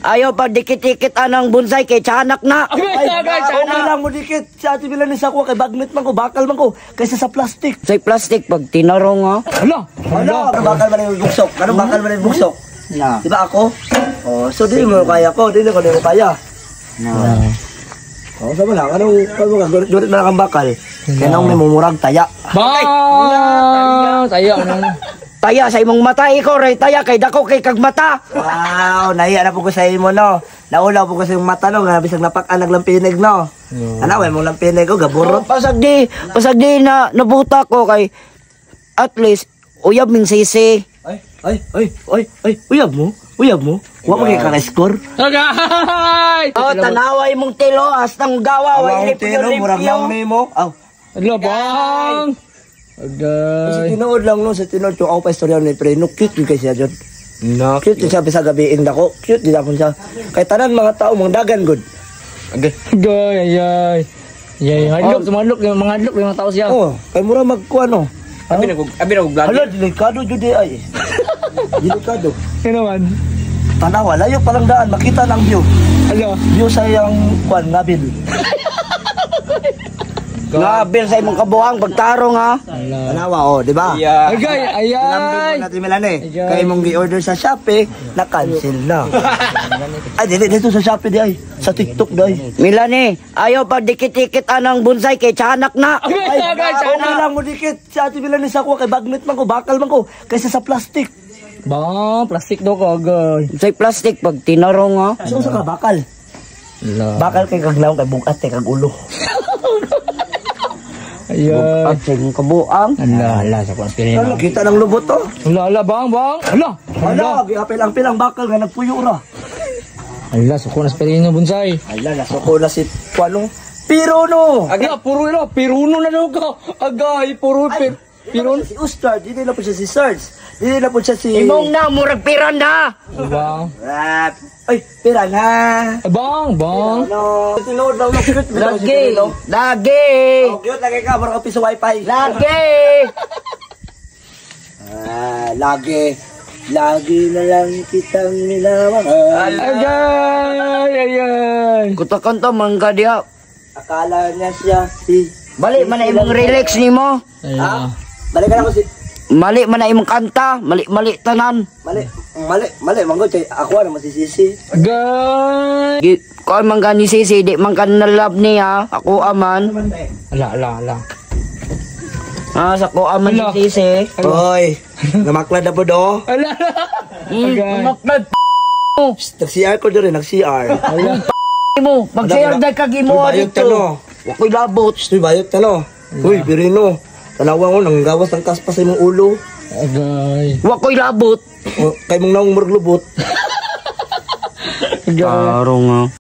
Ayaw pa dikit-dikit anang bonsai kay tiyanak na. Okay lang mo dikit. Si Ate Milanes ako kay bagnet man ko, bakal man ko. Kaysa sa plastic. Sa plastic pag tinarong ha. Ano bakal man yung buksok? Ano bakal man yung buksok? Na. Diba ako? Oh, so di mo kaya ko, di ko kaya. Na. Oh, sama lang. Anong gulit na kang bakal? Kaya nang may mumurag taya. Taya. Taya sa imong mata ikaw ray taya kay dako kay kag mata. Wow, nahiya na po ko sa imo no. Naulaw po ko sa imong mata no, nga bisag napak naglampinig no. Ano way mong lampinig ko gaburot. Pasag di na nabuta ko kay at least uyab ming sisi. Ay, uyab mo? Wa mo kay ka-score. Agay! Oh, tanaway mong tilo astang gawa way tino murag lang nimo. Aw. Adla bang. Sa tinood lang no, sa tinood yung ako pa istorya ni pre, no cute yung kasi dyan. No. Cute yung sabi sa gabiin dako, cute din ako siya. Kay tanan mga tao, mga dagan good. Agay. Ay. Manlok yung mga tao siya. Oh, kay mura magkuha no. Abi na vlog. Hala, delikado jud ay. Delikado. Ano man? Tanawa, layo pa lang daan, makita ng view. Ano? View sa yung kwan, ngabil. Ngabil sa imong kabuang pagtarong ha. Tanawa, oh, di ba? Agay. Nambing mo natin Milane. Kaya mong gi-order sa Shopee, na-cancel na. Ay, dito sa Shopee di ay. Sa TikTok di ay. Milane, ayaw pa dikit-dikit anang bonsai kay tiyanak na. Ay, okay lang mo dikit. Si Ate Milanes ako, kay bagnet man ko, bakal man ko. Kaysa sa plastic. Plastic daw ka agay. Sa plastic pag tinarong ha. So sa ka, bakal. Bakal kay kaglaw, kay bugat, kay kagulo. Ayan. At sa imong kabuang. Ala, sa konspirin. Ano, kita ng lubot to? Ala, bang. Ala. Giapil-ampil ang bakal, nga nagpuyo ra. Ala, sa konspirin bonsai. Ala, nasuko na si Kuanong Piruno. Agay, piruno na daw ka. Agay, Piron. Si Ustad, hindi na po siya si Sarge. Hindi na po siya si... Imong na murag piran na. Bang. Ay, pira na. Bang. Ano? Tinood lang ng cute. Lagi. Oh, cute, lagi ka. Marang kapi sa wifi. Lagi. Lagi na lang kitang minamahal. Agay. Kutakan to mangga dia. Akala niya siya si... Balik man na imong relax nimo. Ha? Balik ka na ko si... Mali man na imong kanta, mali tanan. Mali, manggod kay ako na masisisi. Agay. Kung man gani sisi, di man ka nalab niya, ako aman. Ala. Sa ko aman si sisi. Hoy, namaklad na po do. Ala. Maklad Nag-CR ko doon, nag-CR. mo, mag-share dahil kagimo dito. Wako'y labot. Gusto bayot ka no? Uy, Pirino. Tanawa ko, nanggawas ng kaspa sa imong ulo. Agay. Wako'y labot. Kay mong naong murag lubot. Tarong nga.